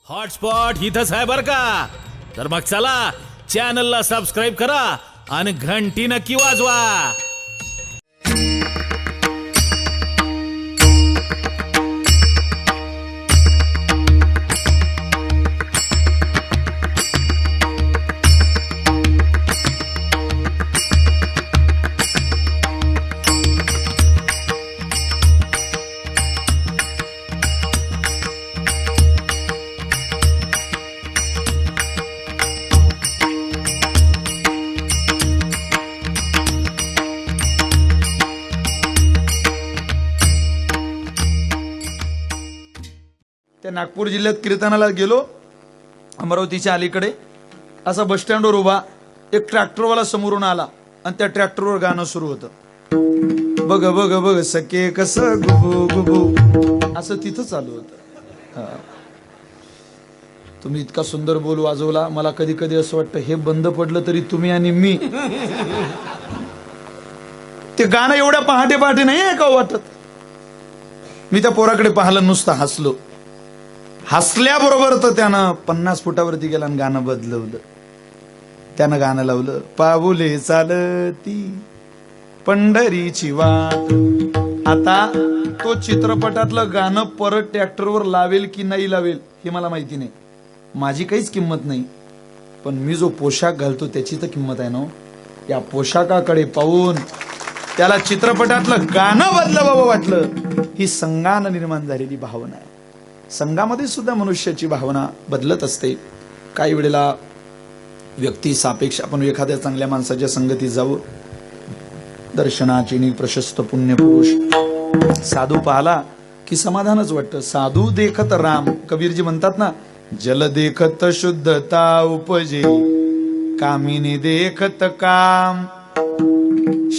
Hotspot इथंच आहे बर का. तर मग चला चॅनलला सबस्क्राईब करा आणि घंटी नक्की वाजवा. त्या नागपूर जिल्ह्यात कीर्तनाला गेलो. अमरावतीच्या अलीकडे असा बस स्टँडवर उभा एक ट्रॅक्टरवाला समोरून आला आणि त्या ट्रॅक्टरवर गाणं सुरू होतं. बघ बघ बघ सके कस गुबू गुबू असं तिथं चालू होतं. तुम्ही इतका सुंदर बोल वाजवला. मला कधी कधी असं वाटतं हे बंद पडलं तरी तुम्ही आणि मी ते गाणं एवढ्या पहाटे पहाटे नाही आहे का वाटत. मी त्या पोराकडे पाहिलं नुसतं हसलो. हसल्याबरोबर तर त्यानं 50 फुटावरती गेला आणि गाणं बदलवलं. त्यानं गाणं लावलं पाऊले चालती पंढरीची वाट. आता तो चित्रपटातलं गाणं परत ट्रॅक्टरवर लावेल की नाही लावेल हे मला माहिती नाही. माझी काहीच किंमत नाही. पण मी जो पोशाख घालतो त्याची तर किंमत आहे ना. या पोशाखाकडे पाहून त्याला चित्रपटातलं गाणं बदलावं वाटलं. ही संघानं निर्माण झालेली भावना आहे. संघामध्ये सुद्धा मनुष्याची भावना बदलत असते. काही वेळेला व्यक्ती सापेक्ष आपण एखाद्या चांगल्या माणसाच्या संगतीत जावं. दर्शनाची प्रशस्त पुण्य पुरुष साधू पाहला की समाधानच वाटतं. साधू देखत राम कबीरजी म्हणतात ना, जल देखत शुद्धता उपजे कामिनी देखत काम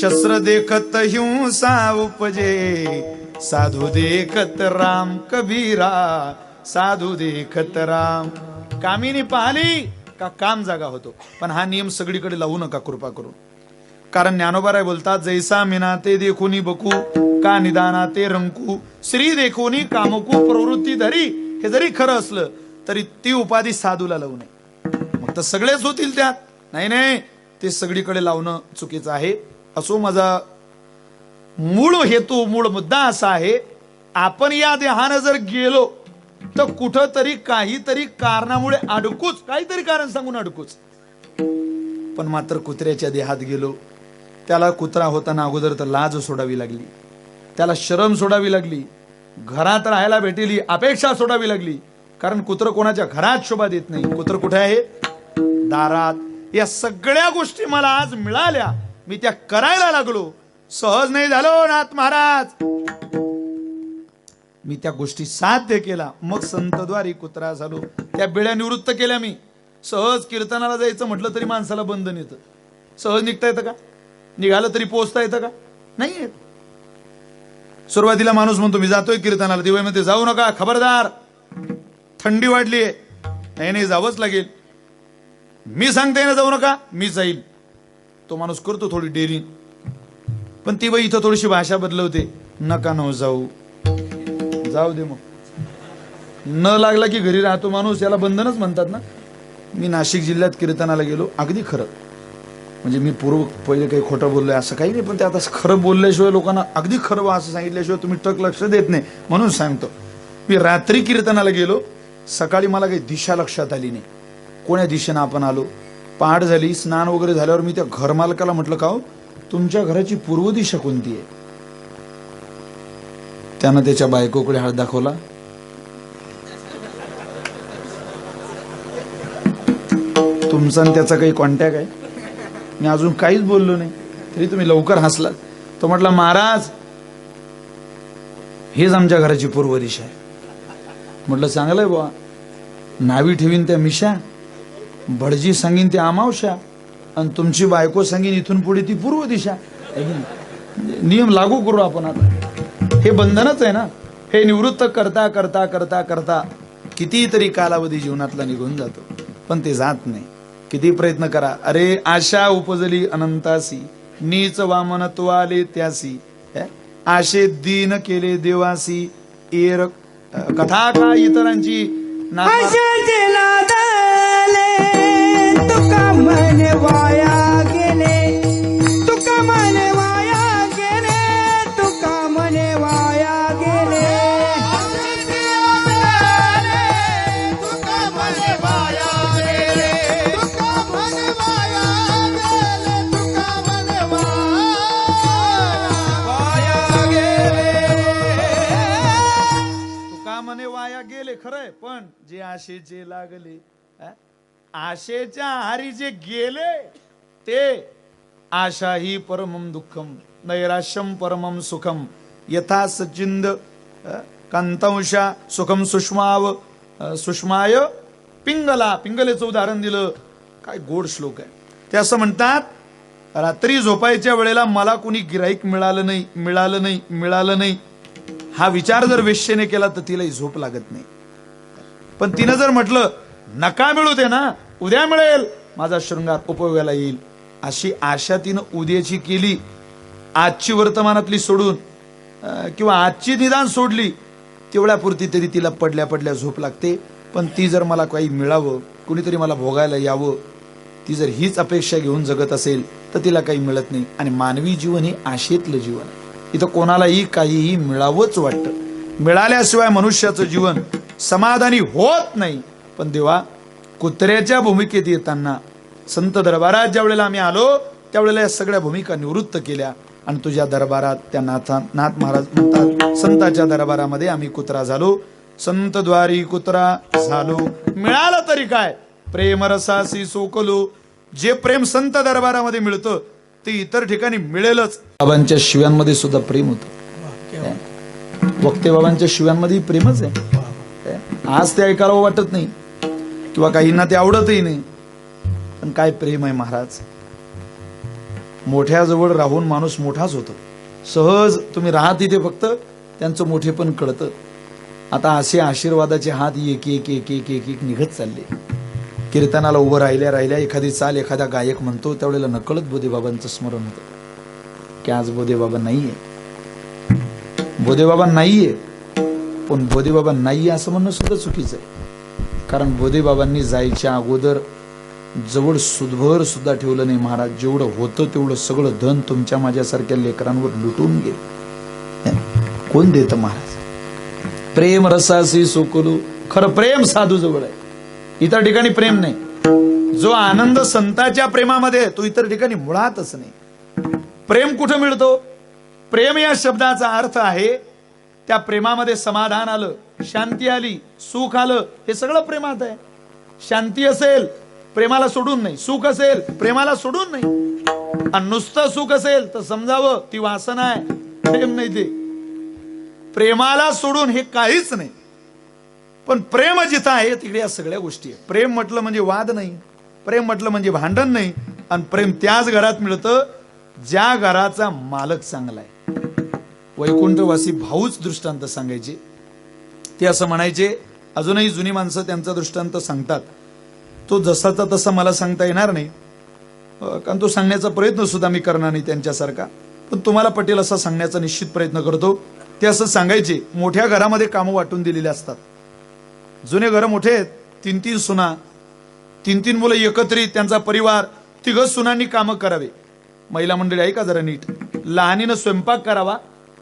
शस्त्र देखत हिंसा उपजे साधू देखत राम कबीरा साधू देखत राम. कामिनी पाहिली का काम जागा होतो. पण हा नियम सगळीकडे लावू नका कृपा करून. कारण ज्ञानोबा बोलतात जैसा मिना ते देखोनी बकू का निदाना ते रंकू श्री देखोनी कामकू प्रवृत्ती धरी. हे जरी खरं असलं तरी ती उपाधी साधूला लावू नये. मग तर सगळेच होतील त्यात. नाही नाही ते सगळीकडे लावणं चुकीचं आहे. असो माझा मूळ हेतू मूळ मुद्दा असा आहे, आपण या देहानं जर गेलो तर कुठंतरी काहीतरी कारणामुळे अडकूच. काहीतरी कारण सांगून अडकूच. पण मात्र कुत्र्याच्या देहात गेलो. त्याला कुत्रा होताना अगोदर तर लाज सोडावी लागली. त्याला शरम सोडावी लागली. घरात राहायला भेटेली अपेक्षा सोडावी लागली. कारण कुत्र कोणाच्या घरात शोभा देत नाही. कुत्र कुठे आहे? दारात. या सगळ्या गोष्टी मला आज मिळाल्या. मी त्या करायला लागलो. सहज नाही झालो नाथ महाराज. मी त्या गोष्टी साध्य केला. मग संतद्वारी कुत्रा झालो. त्या बेड्या निवृत्त केल्या मी. सहज कीर्तनाला जायचं म्हटलं तरी माणसाला बंधन येतं. सहज निघता येतं का? निघालं तरी पोहोचता येतं का? नाही येत. सुरुवातीला माणूस म्हणतो मी जातोय कीर्तनाला. दिवाळीमध्ये जाऊ नका खबरदार थंडी वाढली आहे. नाही नाही जावंच लागेल. मी सांगते ना जाऊ नका मी जाईल. तो माणूस करतो थोडी डेअरिंग. पण ती बाई इथं थोडीशी भाषा बदलवते. नका न जाऊ. जाऊ दे मग. न लागला की घरी राहतो माणूस. याला बंधनच म्हणतात ना. मी नाशिक जिल्ह्यात कीर्तनाला गेलो. अगदी खरं म्हणजे मी पहिले काही खोटं बोललोय असं काही नाही. पण ते आता खरं बोलल्याशिवाय लोकांना अगदी खरं वा असं सांगितल्याशिवाय तुम्ही टक लक्ष देत नाही. म्हणून सांगतो मी रात्री कीर्तनाला गेलो. सकाळी मला काही दिशा लक्षात आली नाही. कोण्या दिशेनं आपण आलो. पहाट झाली. स्नान वगैरे झाल्यावर मी त्या घरमालकाला म्हटलं का हो तुमच्या घराची पूर्व दिशा कोणती आहे? त्यानं त्याच्या बायकोकडे हात दाखवला. तुमचा आणि त्याचा काही कॉन्टॅक्ट आहे? मी अजून काहीच बोललो नाही तरी तुम्ही लवकर हसलात. तो म्हटला महाराज हेच आमच्या घराची पूर्व दिशा आहे. म्हटलं चांगलंय बुवा. नावी ठेवीन त्या मिशा भडजी सांगीन ते अमावश्या आणि तुमची बायको सांगीन इथून पुढे ती पूर्व दिशा. नियम लागू करू आपण आता. हे बंधनच आहे ना. हे निवृत्त करता करता करता करता कितीतरी कालावधी जीवनातला निघून जातो. पण ते जात नाही. किती प्रयत्न करा. अरे आशा उपजली अनंतासी नीच वामनत्व आले त्यासी आशे दीन केले देवासी. एरक कथा का इतरांची आशाचे नादाले तुका म्हणे वाया गेले, तुका म्हणे वाया गेले, तुका म्हणे वाया गेले. तुका म्हणे वाया गेले खरंय, पण जे आशेचे लागले, आशेच्या आहारी जे गेले ते आशा ही परमम दुःखम नैराश्यम परमम सुखम यथा सचिंद कांतांशा सुखम सुषमाव सुषमाय पिंगला. पिंगलेचं उदाहरण दिलं. काय गोड श्लोक आहे. ते असं म्हणतात, रात्री झोपायच्या वेळेला मला कुणी गिराईक मिळालं नाही, मिळालं नाही, मिळालं नाही, हा विचार जर वेश्येने केला तर तिलाही झोप लागत नाही. पण तिनं जर म्हटलं नका मिळू दे ना, उद्या मिळेल, माझा शृंगार उपयोगाला येईल, अशी आशा तिनं उद्याची केली, आजची वर्तमानातली सोडून किंवा आजची निदान सोडली, तेवढ्यापुरती तरी तिला पडल्या पडल्या झोप लागते. पण ती जर मला काही मिळावं, कुणीतरी मला भोगायला यावं, ती जर हीच अपेक्षा घेऊन जगत असेल तर तिला काही मिळत नाही. आणि मानवी जीवन हे आशेतलं जीवन आहे. इथं कोणालाही काहीही मिळावंच वाटतं. मिळाल्याशिवाय मनुष्याचं जीवन समाधानी होत नाही. पण देवा, कुत्र्याच्या भूमिकेत येताना संत दरबारात ज्या वेळेला आम्ही आलो त्यावेळेला या सगळ्या भूमिका निवृत्त केल्या आणि तुझ्या दरबारात त्या नाथ महाराज म्हणतात, संताच्या दरबारामध्ये आम्ही कुत्रा झालो, संत द्वारी कुत्रा झालो. मिळालं तरी काय, प्रेम रसासी सोकलो. जे प्रेम संत दरबारामध्ये मिळतं ते इतर ठिकाणी मिळेलच. बाबांच्या शिव्यांमध्ये सुद्धा प्रेम होतं. वक्ते बाबांच्या शिव्यांमध्ये प्रेमच आहे. आज ते ऐकायला वाटत नाही किंवा काहींना ते आवडतही नाही, पण काय प्रेम आहे महाराज. मोठ्याजवळ राहून माणूस मोठाच होतो. सहज तुम्ही राहा तिथे, फक्त त्यांचं मोठेपण कळतं. आता असे आशीर्वादाचे हात एक एक एक एक एक एक निघत चालले. कीर्तनाला उभं राहिल्या राहिल्या एखादी चाल एखादा गायक म्हणतो त्यावेळेला नकळत बोधेबाबांचं स्मरण होतं की आज बोधेबाबा नाहीये, बोधेबाबा नाहीये. पण बोधेबाबा नाहीये असं म्हणणं सुद्धा चुकीचं आहे. कारण बोधेबाबांनी जायच्या अगोदर जवळ सुदभर सुद्धा ठेवलं नाही महाराज. जेवढं होतं तेवढं सगळं धन तुमच्या माझ्यासारख्या लेकरांवर लुटून गेलं. कोण देतं महाराज? प्रेम रसासी सोकलू. खरं प्रेम साधू जवळ आहे, इतर ठिकाणी प्रेम नाही. जो आनंद संताच्या प्रेमामध्ये तो इतर ठिकाणी मुळातच नाही. प्रेम कुठं मिळतो? प्रेम या शब्दाचा अर्थ आहे त्या प्रेमामध्ये समाधान आलं, शांती आली, सुख आलं, हे सगळं प्रेमात आहे. शांती असेल प्रेमाला सोडून नाही, सुख असेल प्रेमाला सोडून नाही. आणि नुसतं सुख असेल तर समजावं ती वासना आहे, प्रेम नाही. ते प्रेमाला सोडून हे काहीच नाही. पण प्रेम जिथं आहे तिकडे या सगळ्या गोष्टी आहेत. प्रेम म्हटलं म्हणजे वाद नाही, प्रेम म्हटलं म्हणजे भांडण नाही. आणि प्रेम त्याच घरात मिळतं ज्या घराचा मालक चांगला आहे. वैकुंठवासी भाऊच दृष्टांत सांगायचे. ते असं म्हणायचे, अजूनही जुनी माणसं त्यांचा दृष्टांत सांगतात. तो जसाचा तसा मला सांगता येणार नाही, कारण तो सांगण्याचा प्रयत्न सुद्धा मी करणार नाही त्यांच्यासारखा. पण तुम्हाला पटेल असा सांगण्याचा निश्चित प्रयत्न करतो. ते असं सांगायचे, मोठ्या घरामध्ये कामं वाटून दिलेली असतात. जुने घर मोठे आहेत, 3-3 सुना, 3-3 मुलं एकत्रित, त्यांचा परिवार, 3 सुनांनी कामं करावे. महिला मंडळी ऐका जरा नीट. लहानीनं स्वयंपाक करावा,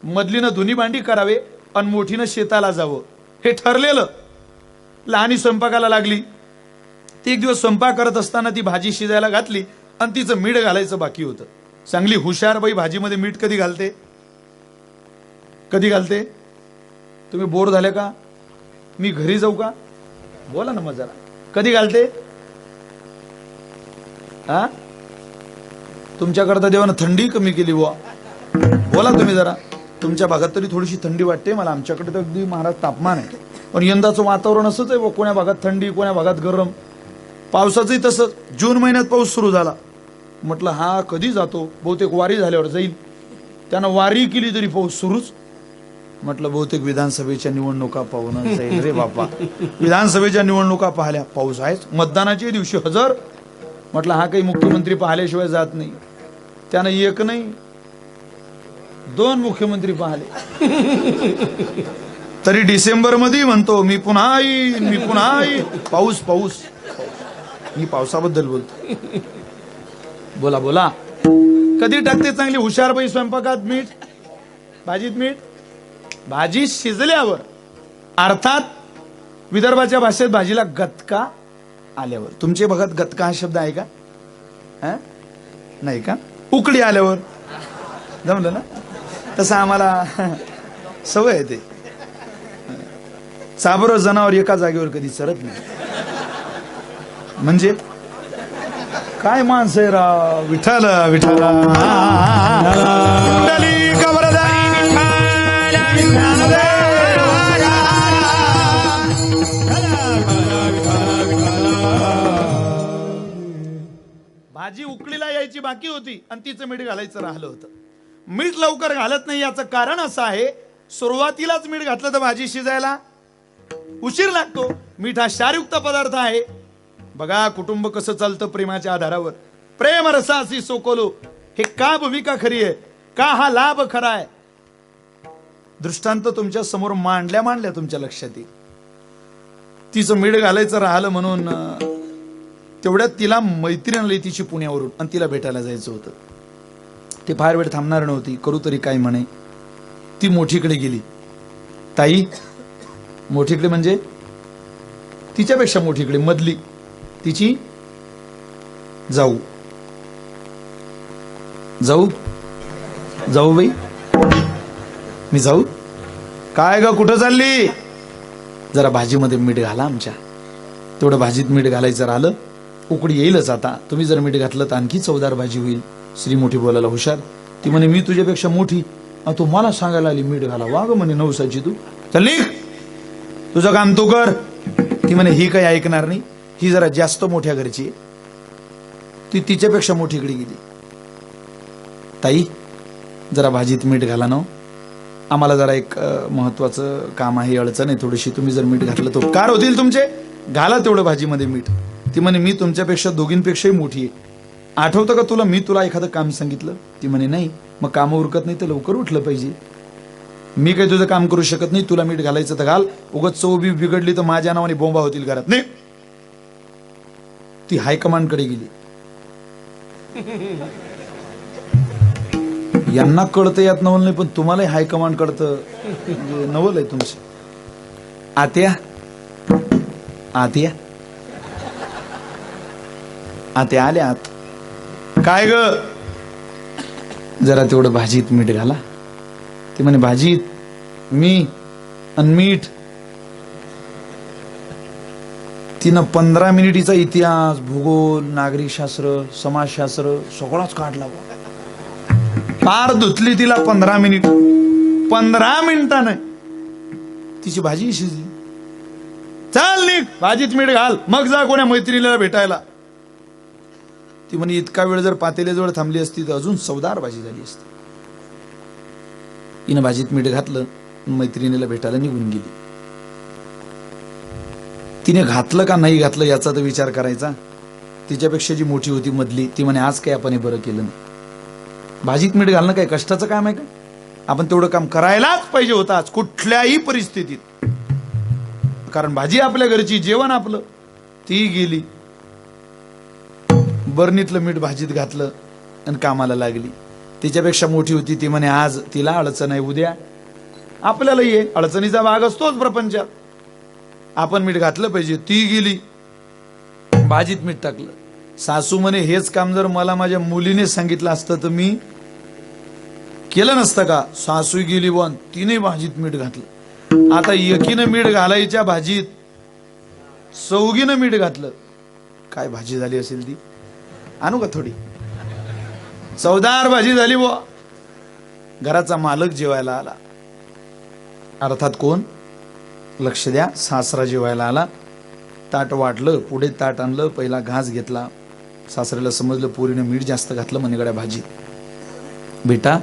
मधलीनं धुनी भांडी करावे आणि मोठीनं शेताला जावं, हे ठरलेलं. लहानी स्वयंपाकाला लागली. ती एक दिवस स्वयंपाक करत असताना ती भाजी शिजायला घातली आणि तिचं मीठ घालायचं बाकी होतं. चांगली हुशार बाई भाजीमध्ये मीठ कधी घालते? कधी घालते? तुम्ही बोर झाले का? मी घरी जाऊ का? बोला ना मग जरा. कधी घालते? हा, तुमच्याकरता देवानं थंडी कमी केली बुवा. बोला तुम्ही जरा. तुमच्या भागात तरी थोडीशी थंडी वाटते मला, आमच्याकडे तर अगदी महाराज तापमान आहे. पण यंदाचं वातावरण असंच आहे, कोण्या भागात थंडी कोण्या भागात गरम. पावसाचंही तसंच. जून महिन्यात पाऊस सुरू झाला. म्हटलं हा कधी जातो? बहुतेक वारी झाल्यावर जाईल. त्यानं वारी केली तरी पाऊस सुरूच. म्हटलं बहुतेक विधानसभेच्या निवडणुका पाहून जाईल रे बापा. विधानसभेच्या निवडणुका पाहिल्या, पाऊस आहेच. मतदानाच्या दिवशी हजर. म्हटलं हा काही मुख्यमंत्री पाहिल्याशिवाय जात नाही. त्यानं एक नाही 2 मुख्यमंत्री पाहिले. तरी डिसेंबर मध्ये म्हणतो मी पुन्हा येईन, मी पुन्हा येईन. पाऊस पाऊस, मी पावसाबद्दल बोलतो. बोला बोला. कधी टाकते चांगली हुशार बाई स्वयंपाकात मीठ, भाजीत मीठ? भाजी शिजल्यावर, अर्थात विदर्भाच्या भाषेत भाजीला गतका आल्यावर. तुमचे बघत गतका हा शब्द आहे का? नाही का? उकळी आल्यावर जमलं ना? तसं आम्हाला सवय आहे. ते चाबर जनावर एका जागेवर कधी चरत नाही. म्हणजे काय माणसं आहे राव. विठ्ठल विठ्ठल भाजी उकळीला यायची बाकी होती आणि तिचं मीठ घालायचं राहिलं होतं. मीठ लवकर घालत नाही याचं कारण असं आहे, सुरुवातीलाच मीठ घातलं तर भाजी शिजायला उशीर लागतो. मीठ हा क्षारयुक्त पदार्थ आहे. बघा कुटुंब कसं चालतं प्रेमाच्या आधारावर. प्रेम रसासी सोकोलो, हे का भूमिका खरी आहे, का हा लाभ खरा आहे, दृष्टांत तुमच्या समोर मांडल्या मांडल्या तुमच्या लक्षात येईल. तिचं मीठ घालायचं राहिलं म्हणून तेवढ्यात तिला मैत्रीण आली तिची पुण्यावरून आणि तिला भेटायला जायचं होतं. ते फार वेळ थांबणार नव्हती. करू तरी काय म्हणे. ती मोठीकडे गेली. ताई, मोठीकडे म्हणजे तिच्यापेक्षा मोठीकडे, मधली, तिची जाऊ. जाऊ जाऊ बाई, मी जाऊ. काय ग, कुठं चालली? जरा भाजीमध्ये मीठ घाला आमच्या. तेवढं भाजीत मीठ घालायचं राहिलं. उकडी येईलच आता. तुम्ही जर मीठ घातलं तर आणखी चवदार भाजी होईल. श्री मोठी बोलायला हुशार. ती म्हणे मी तुझ्यापेक्षा मोठी, तू मला सांगायला आली मीठ घाला. वाग म्हणे नवसाची तू. चल निघ, तुझं काम तू कर. ती म्हणे ही काही ऐकणार नाही, ही जरा जास्त मोठ्या घरची आहे. ती तिच्यापेक्षा मोठीकडे गेली. ताई, जरा भाजीत मीठ घाला ना, आम्हाला जरा एक महत्वाचं काम आहे, अडचण आहे थोडीशी. तुम्ही जर मीठ घातलं तर उपकार होतील तुमचे. घाला तेवढं भाजीमध्ये मीठ. ती म्हणे मी तुमच्यापेक्षा दोघींपेक्षाही मोठी आहे. आठवतं का तुला मी तुला एखादं काम सांगितलं? ती म्हणे नाही. मग काम उरकत नाही तर लवकर उठलं पाहिजे. मी काही तुझं काम करू शकत नाही. तुला मीठ घालायचं तर घाल. उगाच चव बी बिघडली तर माझ्या नावाने बोंबा होतील घरात. नाही, ती हायकमांडकडे गेली. यांना कळतं यात नवल नाही, पण तुम्हालाही हायकमांड कळतं नवल आहे तुमचं. आत्या, आत्या, आत्या आल्या आत. काय ग, जरा तेवढं भाजीत मीठ घाला. ते म्हणे भाजीत मी आणि मीठ. तिनं 15 मिनिटीचा इतिहास, भूगोल, नागरिकशास्त्र, समाजशास्त्र सगळाच काढला. पार धुतली तिला 15 मिनिट. 15 मिनिटानं तिची भाजी शिजली. चल निघ, भाजीत मीठ घाल, मग जा कोण्या मैत्रिणीला भेटायला. ती म्हणे इतका वेळ जर पातेल्याजवळ थांबली असती तर अजून चवदार भाजी झाली असती. तिनं भाजीत मीठ घातलं, मैत्रिणीला भेटायला निघून गेली. तिने घातलं का नाही घातलं याचा तर विचार करायचा. तिच्यापेक्षा जी मोठी होती मधली, ती म्हणे आज काय आपण हे बरं केलं नाही. भाजीत मीठ घालणं काय कष्टाचं काम आहे का? आपण तेवढं काम करायलाच पाहिजे होतं आज, कुठल्याही परिस्थितीत. कारण भाजी आपल्या घरची, जेवण आपलं. ती गेली, बरणीतलं मीठ भाजीत घातलं आणि कामाला लागली. तिच्यापेक्षा मोठी होती, ती म्हणे आज तिला अडचण आहे, उद्या आपल्याला ये. अडचणीचा भाग असतोच प्रपंचात. आपण मीठ घातलं पाहिजे. ती गेली, भाजीत मीठ टाकलं. सासू म्हणे हेच काम जर मला माझ्या मुलीने सांगितलं असतं तर मी केलं नसतं का? सासू गेली वन, तिने भाजीत मीठ घातलं. आता एकीनं मीठ घालायच्या भाजीत चौघीनं मीठ घातलं. काय भाजी झाली असेल ती? आणू का थोडी? चवदार भाजी झाली बुवा. घराचा मालक जेवायला आला. अर्थात कोण? लक्ष द्या, सासरा जेवायला आला. ताट वाटलं, पुढे ताट आणलं, पहिला घास घेतला. सासऱ्याला समजलं पोरीनं मीठ जास्त घातलं म्हणे गड्या भाजीत. बेटा,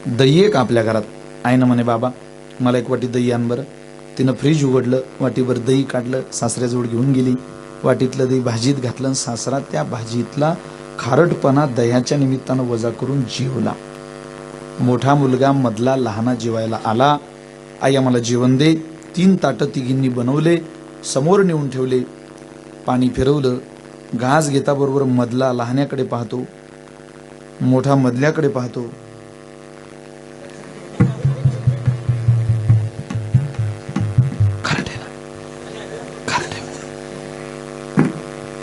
दही आहे का आपल्या घरात? आईनं म्हणे बाबा मला एक वाटी दही आण बरं. तिनं फ्रीज उघडलं, वाटीभर दही काढलं, सासऱ्याजवळ घेऊन गेली. वाटीतलं दही भाजीत घातलं. सासरा त्या भाजीतला खारटपणा दह्याच्या निमित्तानं वजा करून जेवला. मोठा मुलगा मधला लहाना जेवायला आला. आई आम्हाला जेवण दे. 3 ताटं तिघींनी बनवले, समोर नेऊन ठेवले. पाणी फिरवलं. घास घेता बरोबर मधला लहान्याकडे पाहतो, मोठा मधल्याकडे पाहतो.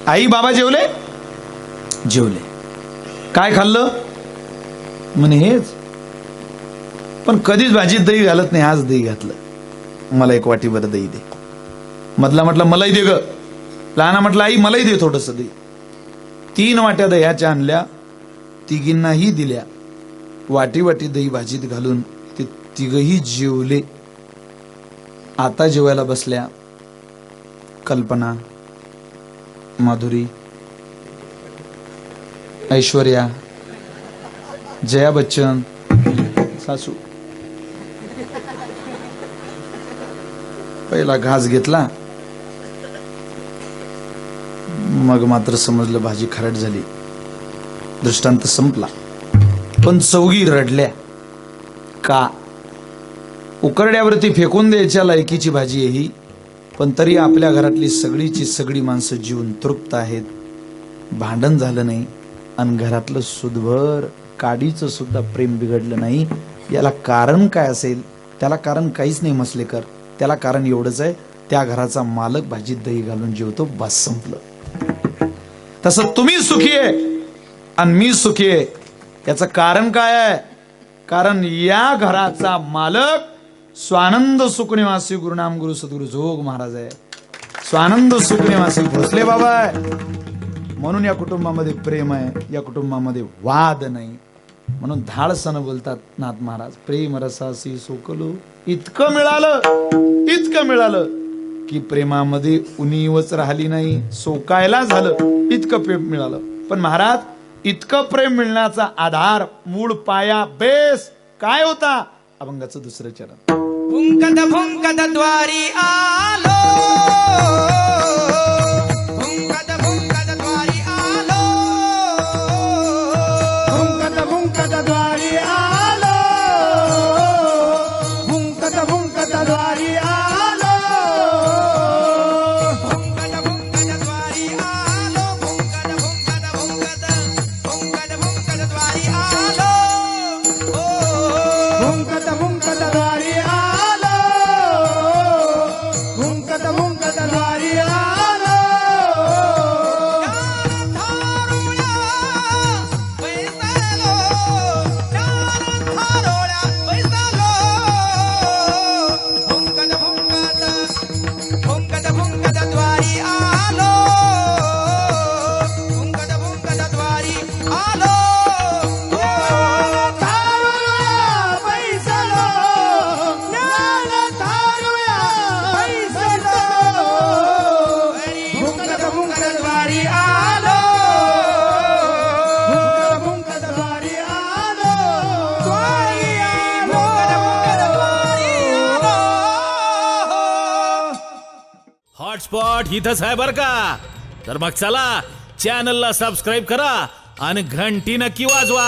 आई बाबा जेवले? जेवले. काय खाल्लं? म्हणे हेच. पण कधीच भाजीत दही घालत नाही, आज दही घातलं. मला 1 वाटीभर दही दे. मधला म्हटलं मलाही दे ग. लहाना म्हटलं आई मलाही दे थोडस दही. 3 वाट्या दह्याच्या आणल्या, तिघींनाही दिल्या. वाटी वाटी दही भाजीत घालून ते तिघही जेवले. आता जेवायला बसल्या कल्पना, माधुरी, ऐश्वर्या, जया बच्चन, सासू. पहिला घास घेतला, मग मात्र समजलं भाजी खारट झाली. दृष्टांत संपला. पण चौघी रडल्या. का? उकरड्यावरती फेकून द्यायच्या लायकीची भाजी आहे ही, पण तरी आपल्या घरातली सगळीची सगळी माणसं जीवन तृप्त आहेत. भांडण झालं नाही आणि घरातलं सुदभर काडीचं सुद्धा प्रेम बिघडलं नाही. याला कारण काय असेल? त्याला कारण काहीच नाही मसलेकर. त्याला कारण एवढंच आहे, त्या घराचा मालक भाजीत दही घालून जेवतो, बस संपलं. तसं तुम्ही सुखी आहे आणि मी सुखी आहे. याचं कारण काय आहे? कारण या घराचा मालक स्वानंद सुखनिवासी गुरुनाम गुरु सद्गुरु जोग महाराज आहे. स्वानंद सुखनिवासी भोसले बाबा आहे. म्हणून या कुटुंबामध्ये प्रेम आहे, या कुटुंबामध्ये वाद नाही. म्हणून धाडसानं बोलतात नाथ महाराज, प्रेम रसासी सोकलो. इतकं मिळालं की प्रेमामध्ये उणीवच राहिली नाही, सोकायला झालं. इतकं प्रेम मिळालं. पण महाराज, इतकं प्रेम मिळण्याचा आधार, मूळ पाया, बेस काय होता? अभंगाचं 2रं चरण. भुंकत भुंकत द्वारी आलो, भुंकत भुंकत द्वारी आलो, भुंकत भुंकत द्वारी आलो, भुंकत भुंकत द्वारी आलो, भुंकत भुंकत द्वारी आलो, भुंकत भुंकत भुंकत भुंकत भुंकत द्वारी आलो, भुंकत भुंकत द्वारी आलो, भुंकत भुंकत द्वारी आलो. थारोळ्या बैसलो, थारोळ्या बैसलो, भुंकत भुंकत भुंकत भुंकत द्वारी आलो, भुंकत भुंकत द्वारी आलो. थारोळ्या बैसलो, थारोळ्या बैसलो, भुंकत भुंकत द्वारी आलो, भुंकत भुंकत द्वारी आलो, द्वारी आलो, भुंकत द्वारी आलो. हॉटस्पॉट इथंच आहे बर का. तर मग चला, चॅनलला सबस्क्राईब करा आणि घंटी नक्की वाजवा.